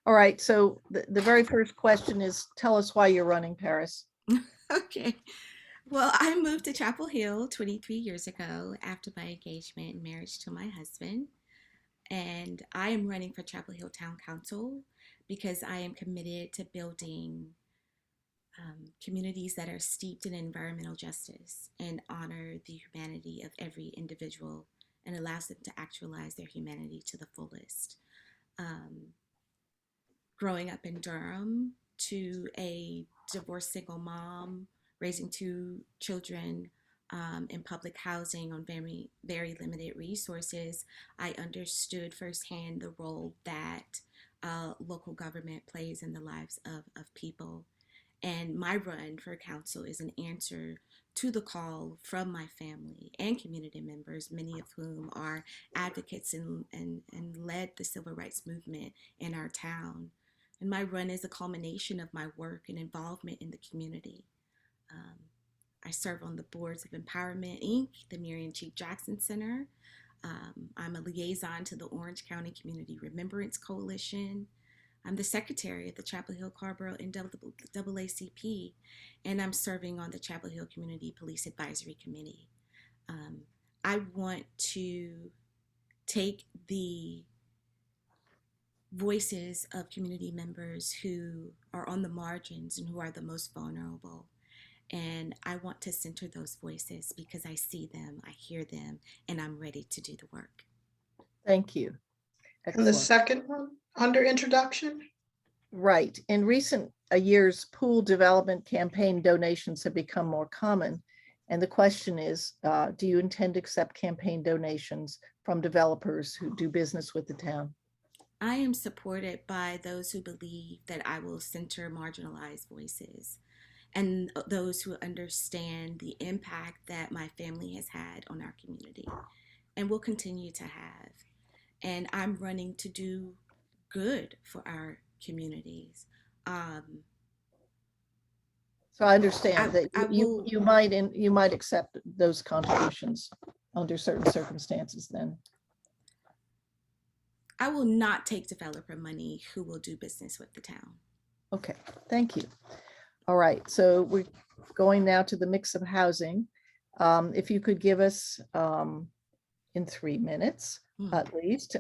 All right, so the very first question is, tell us why you're running, Paris. Okay. Well, I moved to Chapel Hill 23 years ago after my engagement and marriage to my husband. And I am running for Chapel Hill Town Council because I am committed to building communities that are steeped in environmental justice and honor the humanity of every individual and allows them to actualize their humanity to the fullest. Um, Growing up in Durham to a divorced single mom, raising two children in public housing on very, very limited resources, I understood firsthand the role that local government plays in the lives of people. And my run for council is an answer to the call from my family and community members, many of whom are advocates and led the civil rights movement in our town. And my run is a culmination of my work and involvement in the community. Um, I serve on the boards of Empowerment Inc., the Marion Chief Jackson Center. I'm a liaison to the Orange County Community Remembrance Coalition. I'm the secretary of the Chapel Hill Carborough NAACP, and I'm serving on the Chapel Hill Community Police Advisory Committee. Um, I want to take the voices of community members who are on the margins and who are the most vulnerable. And I want to center those voices because I see them, I hear them, and I'm ready to do the work. Thank you. And the Excellent. second one, under introduction? Right. In recent years, pool development campaign donations have become more common. And the question is, do you intend to accept campaign donations from developers who do business with the town? I am supported by those who believe that I will center marginalized voices and those who understand the impact that my family has had on our community and will continue to have. And I'm running to do good for our communities. So I understand that I will. you might accept those contributions under certain circumstances then. I will not take developer money who will do business with the town. Okay, thank you. All right, so we're going now to the mix of housing. If you could give us in 3 minutes at least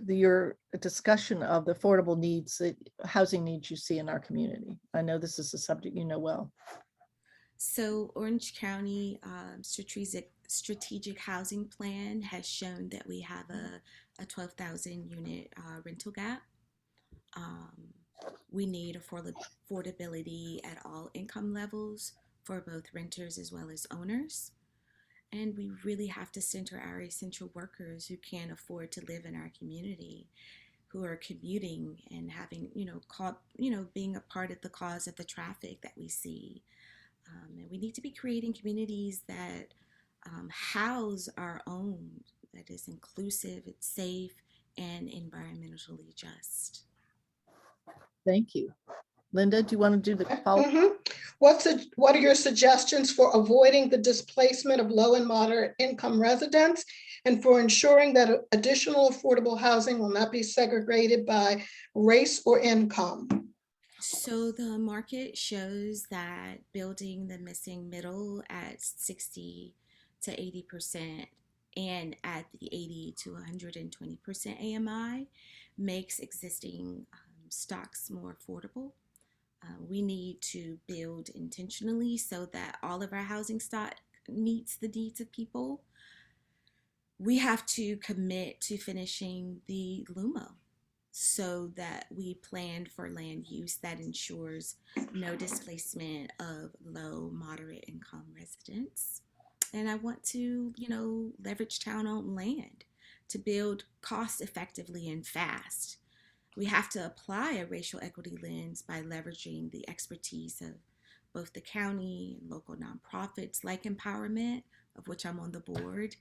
your discussion of the affordable needs, housing needs you see in our community. I know this is a subject you know well. So Orange County strategic housing plan has shown that we have a 12,000 unit rental gap. We need affordability at all income levels for both renters as well as owners. And we really have to center our essential workers who can't afford to live in our community, who are commuting and having, being a part of the cause of the traffic that we see. And we need to be creating communities that house our own, that is inclusive, it's safe, and environmentally just. Thank you. Linda, do you want to do the follow-up? What are your suggestions for avoiding the displacement of low and moderate income residents and for ensuring that additional affordable housing will not be segregated by race or income? So the market shows that building the missing middle at 60 to 80% and at the 80 to 120% AMI makes existing stocks more affordable. We need to build intentionally so that all of our housing stock meets the needs of people. We have to commit to finishing the LUMO so that we plan for land use that ensures no displacement of low, moderate income residents. And I want to, leverage town-owned land to build cost effectively and fast. We have to apply a racial equity lens by leveraging the expertise of both the county and local nonprofits like Empowerment, of which I'm on the board,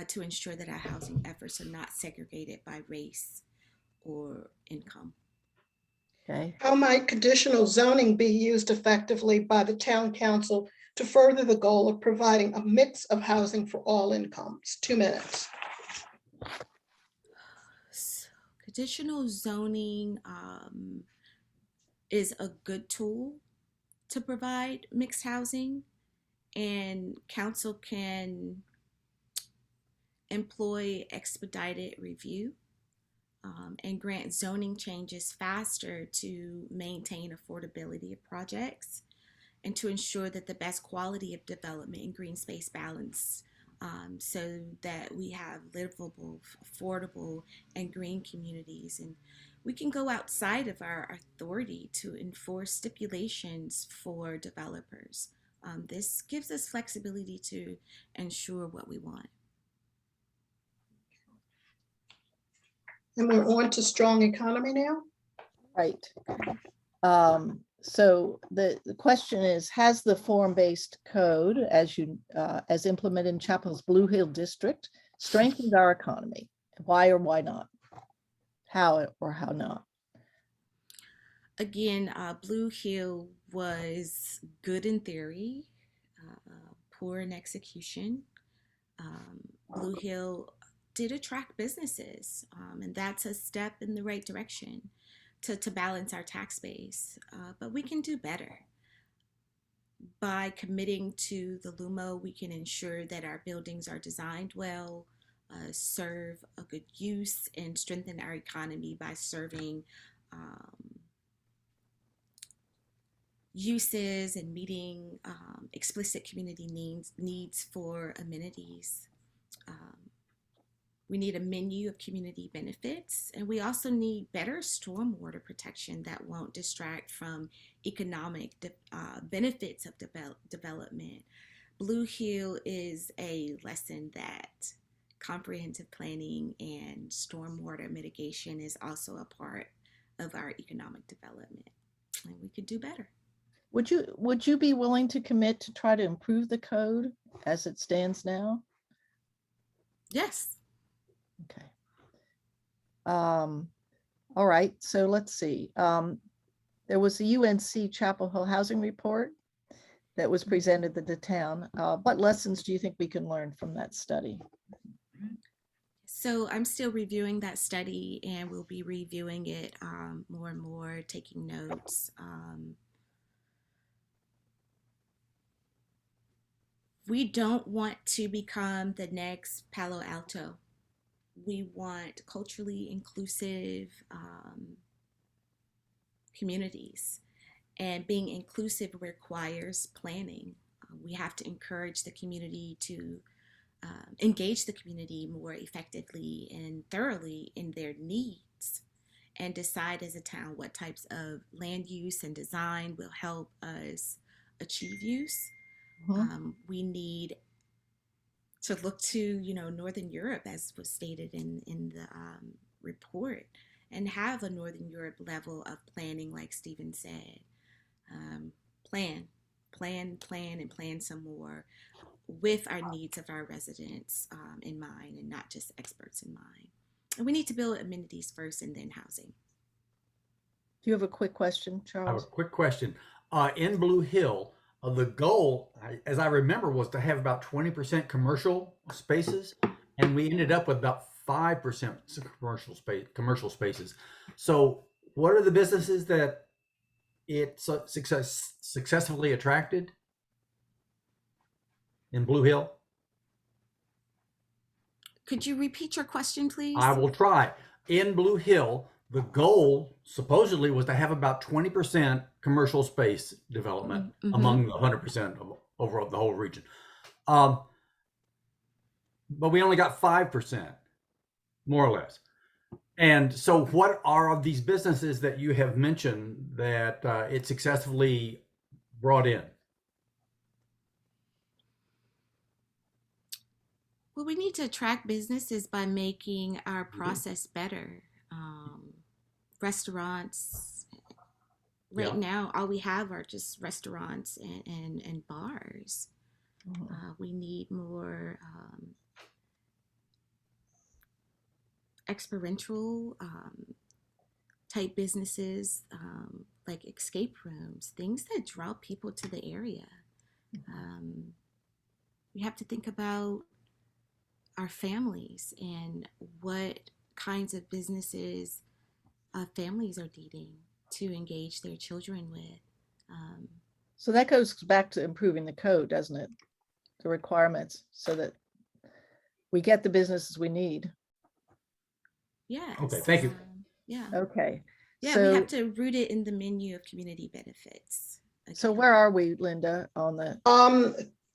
to ensure that our housing efforts are not segregated by race or income. Okay. How might conditional zoning be used effectively by the town council to further the goal of providing a mix of housing for all incomes? 2 minutes. So Additional zoning is a good tool to provide mixed housing, and council can employ expedited review and grant zoning changes faster to maintain affordability of projects and to ensure that the best quality of development and green space balance, so that we have livable, affordable, and green communities. And we can go outside of our authority to enforce stipulations for developers. This gives us flexibility to ensure what we want. And we're on to strong economy now. Right. So the question is, has the form-based code as implemented in Chapel's Blue Hill District strengthened our economy? Why or why not? How or how not? Again, Blue Hill was good in theory, poor in execution. Blue Hill did attract businesses, and that's a step in the right direction to balance our tax base. But we can do better. By committing to the LUMO, we can ensure that our buildings are designed well, serve a good use, and strengthen our economy by serving uses and meeting explicit community needs for amenities. We need a menu of community benefits, and we also need better stormwater protection that won't distract from economic benefits of development. Blue Hill is a lesson that comprehensive planning and stormwater mitigation is also a part of our economic development, and we could do better. Would you be willing to commit to try to improve the code as it stands now? Yes. Okay. All right, so let's see. There was a UNC Chapel Hill housing report that was presented to the town. What lessons do you think we can learn from that study? So I'm still reviewing that study, and we'll be reviewing it more and more, taking notes. We don't want to become the next Palo Alto. We want culturally inclusive communities, and being inclusive requires planning. We have to encourage the community to engage the community more effectively and thoroughly in their needs, and decide as a town what types of land use and design will help us achieve use. We need to look to, Northern Europe, as was stated in the report, and have a Northern Europe level of planning, like Stephen said. Plan, and plan some more with our needs of our residents in mind, and not just experts in mind. And we need to build amenities first and then housing. Do you have a quick question, I have a Charles? quick question. In Blue Hill, the goal, as I remember, was to have about 20% commercial spaces, and we ended up with about 5% commercial spaces. So, what are the businesses that it successfully attracted in Blue Hill? Could you repeat your question, please? I will try. In Blue Hill, the goal supposedly was to have about 20% commercial space development among the 100% of over the whole region. But we only got 5%, more or less. And so what are these businesses that you have mentioned that it successfully brought in? Well, we need to attract businesses by making our process better. Restaurants, right now, all we have are just restaurants and bars. We need more experiential type businesses, like escape rooms, things that draw people to the area. We have to think about our families and what kinds of businesses families are needing to engage their children with. So that goes back to improving the code, doesn't it? The requirements, so that we get the businesses we need. Yes. Okay, thank you. Yeah. Okay. Yeah, So, we have to root it in the menu of community benefits. so again. where are we, Linda, on the,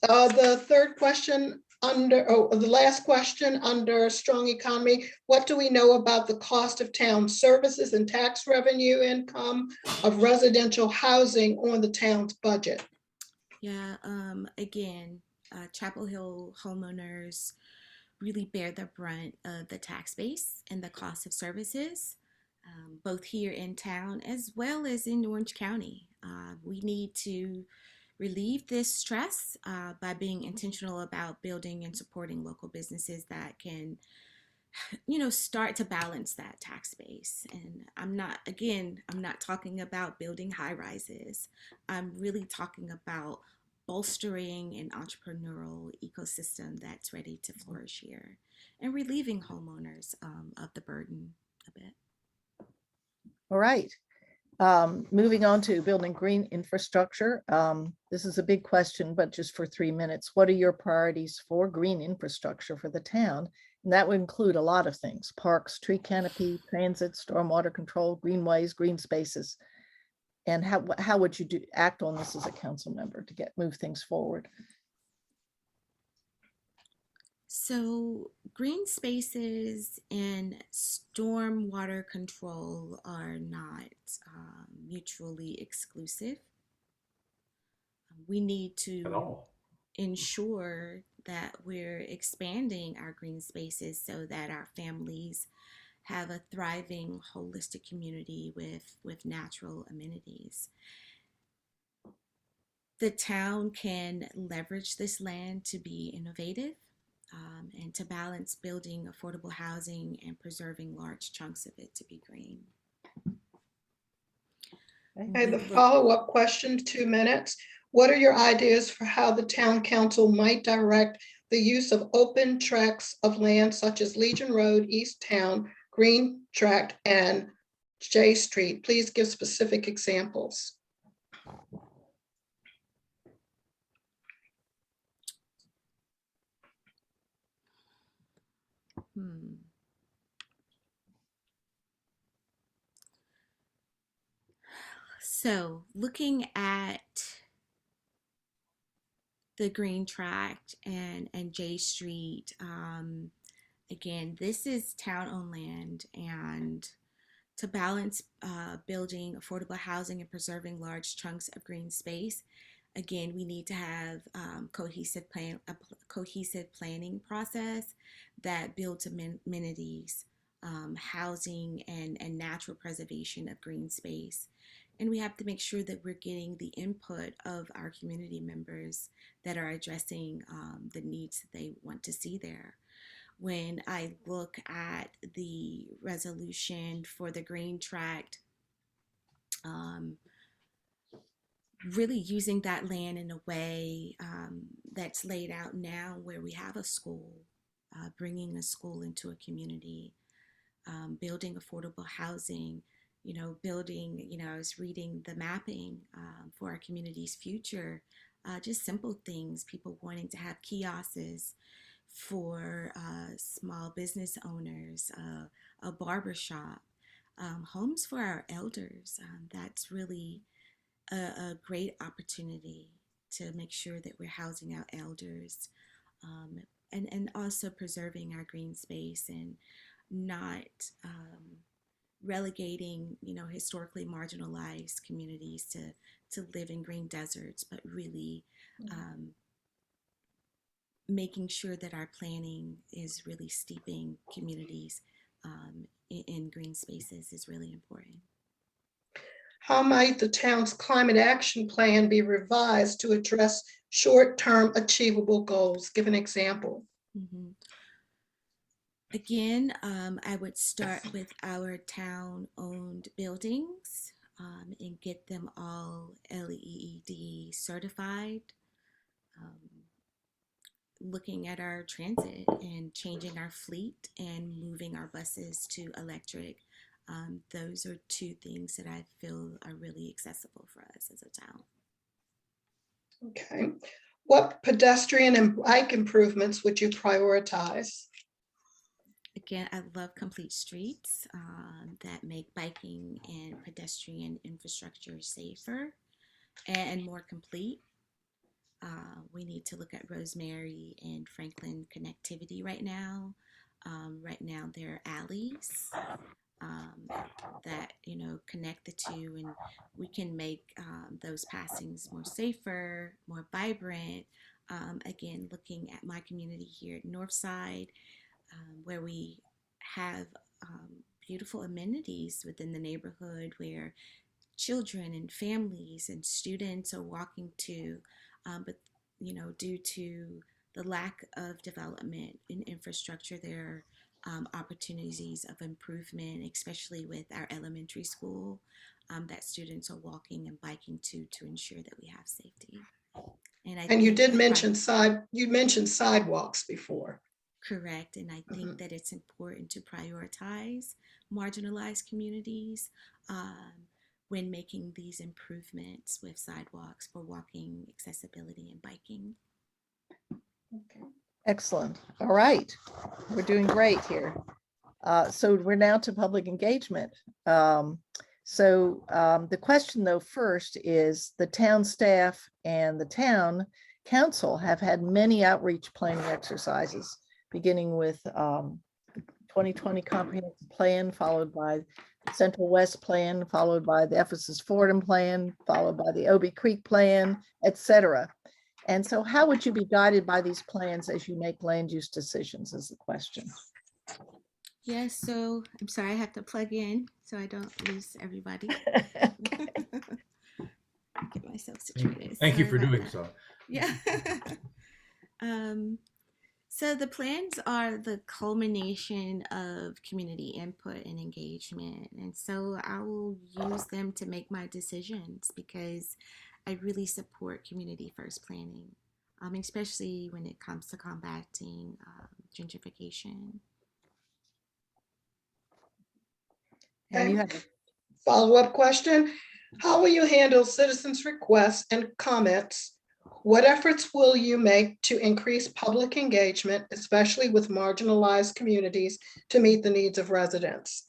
The third question the last question under strong economy, what do we know about the cost of town services and tax revenue income of residential housing on the town's budget? Yeah, again, Chapel Hill homeowners really bear the brunt of the tax base and the cost of services, both here in town as well as in Orange County. We need to relieve this stress by being intentional about building and supporting local businesses that can, start to balance that tax base. And I'm not talking about building high rises. I'm really talking about bolstering an entrepreneurial ecosystem that's ready to flourish here and relieving homeowners of the burden a bit. all right. Moving on to building green infrastructure. This is a big question, but just for 3 minutes. What are your priorities for green infrastructure for the town? And that would include a lot of things: parks, tree canopy, transit, stormwater control, greenways, green spaces. And how would you act on this as a council member to move things forward? So, green spaces and stormwater control are not mutually exclusive. We need At to all. ensure that we're expanding our green spaces so that our families have a thriving, holistic community with natural amenities. The town can leverage this land to be innovative and to balance building affordable housing and preserving large chunks of it to be green. Okay, the follow-up question, 2 minutes. What are your ideas for how the town council might direct the use of open tracts of land such as Legion Road, East Town, Green Tract, and J Street? Please give specific examples. So, looking at the Green Tract and J Street, again, this is town-owned land, and to balance building affordable housing and preserving large chunks of green space, again, we need to have a cohesive planning process that builds amenities, housing, and natural preservation of green space. And we have to make sure that we're getting the input of our community members that are addressing the needs that they want to see there. When I look at the resolution for the Green Tract, really using that land in a way that's laid out now, where we have a school, bringing a school into a community, building affordable housing, building, I was reading the mapping for our community's future, just simple things, people wanting to have kiosks for small business owners, a barbershop, homes for our elders. That's really a great opportunity to make sure that we're housing our elders, and also preserving our green space and not relegating, historically marginalized communities to live in green deserts, but really making sure that our planning is really steeping communities in green spaces is really important. How might the town's climate action plan be revised to address short-term achievable goals? Give an example. Mm-hmm. Again, I would start with our town-owned buildings and get them all LEED certified. looking at our transit and changing our fleet and moving our buses to electric. Those are two things that I feel are really accessible for us as a town. Okay. What pedestrian and bike improvements would you prioritize? Again, I love complete streets that make biking and pedestrian infrastructure safer and more complete. We need to look at Rosemary and Franklin connectivity right now. Right now, there are alleys that connect the two, and we can make those passings more safer, more vibrant. Again, looking at my community here at Northside, where we have beautiful amenities within the neighborhood where children and families and students are walking to, but due to the lack of development in infrastructure, there are opportunities of improvement, especially with our elementary school, that students are walking and biking to ensure that we have safety. And I And you think did mention sidewalks before. correct, and I think that it's important to prioritize marginalized communities when making these improvements with sidewalks for walking, accessibility, and biking. Okay. Excellent. All right. We're doing great here. So we're now to public engagement. The question though first is the town staff and the town council have had many outreach planning exercises, beginning with 2020 comprehensive plan, followed by the Central West plan, followed by the Ephesus Fordham plan, followed by the Obie Creek plan, etc. And so how would you be guided by these plans as you make land use decisions is the question. Yes, so I'm sorry, I have to plug in so I don't lose everybody. Get myself situated. Thank you Sorry for about doing that. so. Yeah. So the plans are the culmination of community input and engagement. And so I will use them to make my decisions because I really support community first planning, especially when it comes to combating gentrification. And you have Follow-up question. How will you handle citizens' requests and comments? What efforts will you make to increase public engagement, especially with marginalized communities, to meet the needs of residents?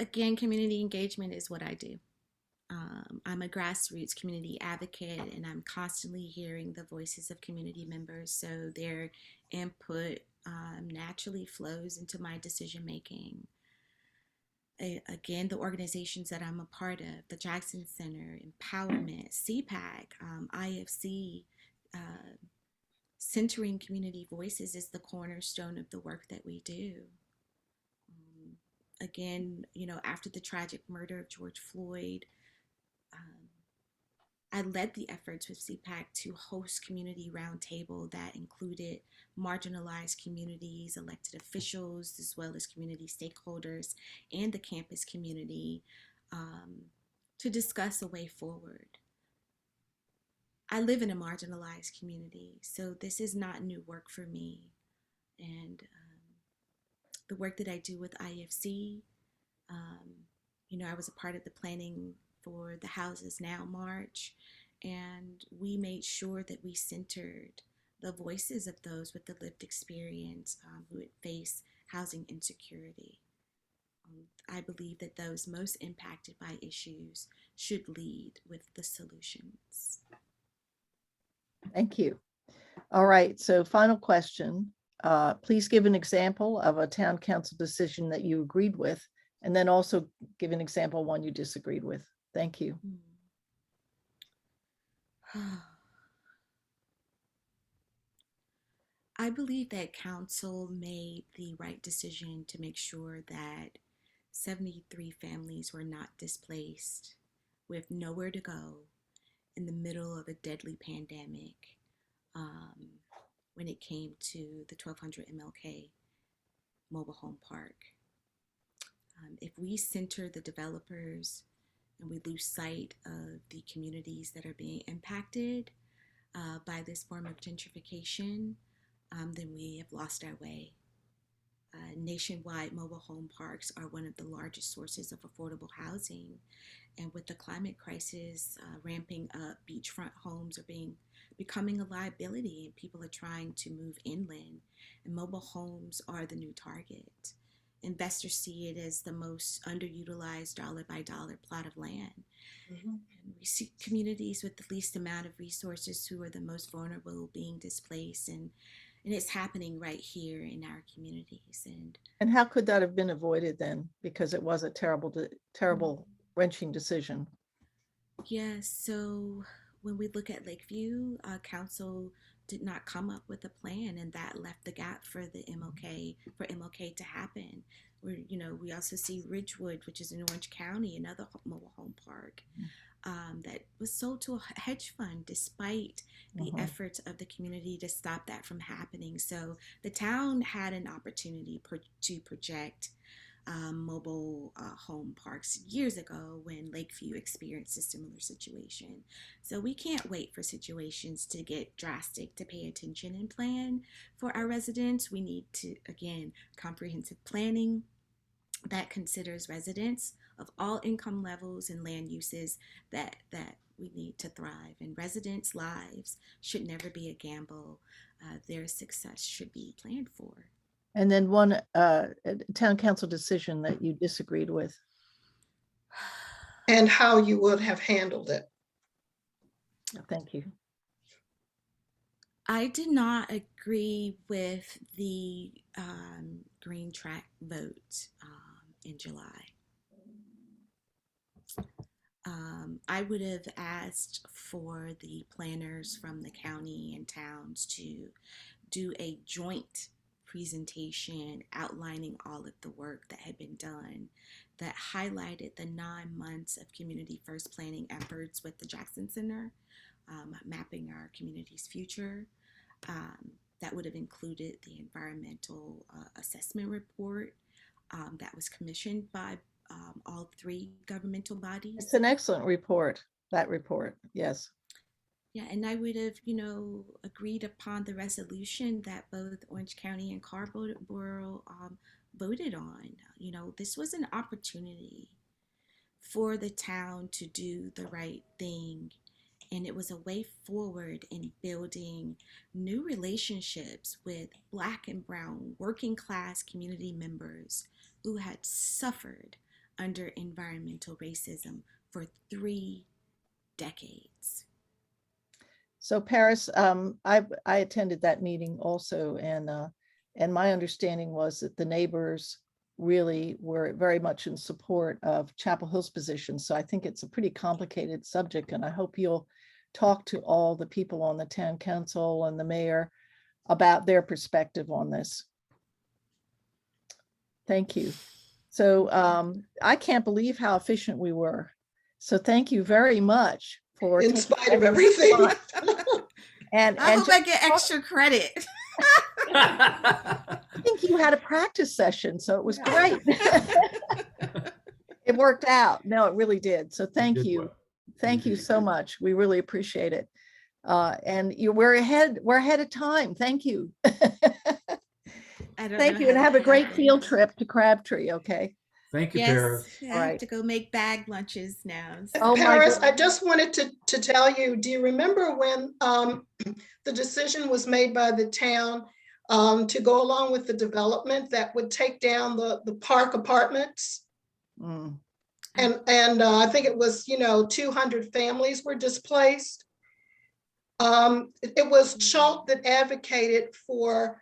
Again, community engagement is what I do. I'm a grassroots community advocate, and I'm constantly hearing the voices of community members, so their input naturally flows into my decision making. Again, the organizations that I'm a part of, the Jackson Center, Empowerment, CPAC, IFC, centering community voices is the cornerstone of the work that we do. Again, after the tragic murder of George Floyd, I led the efforts with CPAC to host community roundtable that included marginalized communities, elected officials, as well as community stakeholders and the campus community to discuss a way forward. I live in a marginalized community, so this is not new work for me. And the work that I do with IFC, I was a part of the planning for the Houses Now March, and we made sure that we centered the voices of those with the lived experience who would face housing insecurity. I believe that those most impacted by issues should lead with the solutions. Thank you. All right, so final question. Please give an example of a town council decision that you agreed with, and then also give an example of one you disagreed with. Thank you. I believe that council made the right decision to make sure that 73 families were not displaced with nowhere to go in the middle of a deadly pandemic when it came to the 1200 MLK mobile home park. If we center the developers and we lose sight of the communities that are being impacted, by this form of gentrification, then we have lost our way. Nationwide mobile home parks are one of the largest sources of affordable housing. And with the climate crisis ramping up, beachfront homes are becoming a liability, and people are trying to move inland. And mobile homes are the new target. Investors see it as the most underutilized dollar by dollar plot of land. And we see communities with the least amount of resources who are the most vulnerable being displaced, and it's happening right here in our communities. And how could that have been avoided then? Because it was a terrible, wrenching decision. Yes, so when we look at Lakeview, council did not come up with a plan, and that left the gap for the MLK to happen. We also see Ridgewood, which is in Orange County, another mobile home park that was sold to a hedge fund despite the efforts of the community to stop that from happening. So the town had an opportunity to project mobile home parks years ago when Lakeview experienced a similar situation. So we can't wait for situations to get drastic to pay attention and plan for our residents. We need to, again, comprehensive planning that considers residents of all income levels and land uses that we need to thrive. And residents' lives should never be a gamble. Their success should be planned for. And then one town council decision that you disagreed with. And how you would have handled it. Thank you. I did not agree with the green track vote in July. I would have asked for the planners from the county and towns to do a joint presentation outlining all of the work that had been done, that highlighted the 9 months of community first planning efforts with the Jackson Center, mapping our community's future. That would have included the environmental assessment report that was commissioned by all 3 governmental bodies. It's an excellent report, that report, yes. Yeah, and I would have, agreed upon the resolution that both Orange County and Carborough voted on. This was an opportunity for the town to do the right thing. And it was a way forward in building new relationships with Black and Brown working class community members who had suffered under environmental racism for 3 decades. So Paris, I attended that meeting also, and my understanding was that the neighbors really were very much in support of Chapel Hill's position. So I think it's a pretty complicated subject, and I hope you'll talk to all the people on the town council and the mayor about their perspective on this. Thank you. So I can't believe how efficient we were. So thank you very much for in spite of everything. And I hope I get extra credit. I think you had a practice session, so it was great. It worked out. No, it really did. So thank you. Well. Thank you so much. We really appreciate it. And we're ahead of time. Thank you. Thank you, and have a great field trip to Crabtree, okay? Thank you, Yes, Paris. I have to go make bag lunches now. Oh, Paris, I just wanted to tell you, do you remember when the decision was made by the town to go along with the development that would take down the park apartments? Mm. And I think it was, 200 families were displaced. It was Schultz that advocated for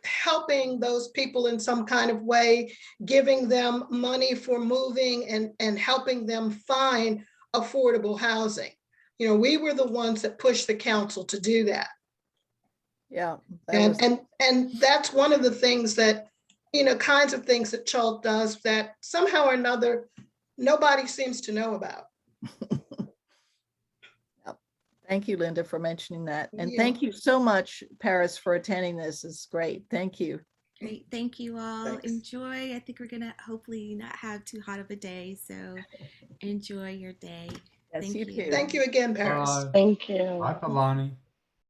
helping those people in some kind of way, giving them money for moving and helping them find affordable housing. We were the ones that pushed the council to do that. Yeah. And that's one of the things that, kinds of things that Schultz does that somehow or another, nobody seems to know about. Thank you, Linda, for mentioning that. And Yeah. thank you so much, Paris, for attending this. It's great. Thank you. Great. Thank you all. Thanks. Enjoy. I think we're going to hopefully not have too hot of a day. So enjoy your day. Yes, Thank you you. too. Thank you again, Paris. Bye. Thank you. Bye, Palani.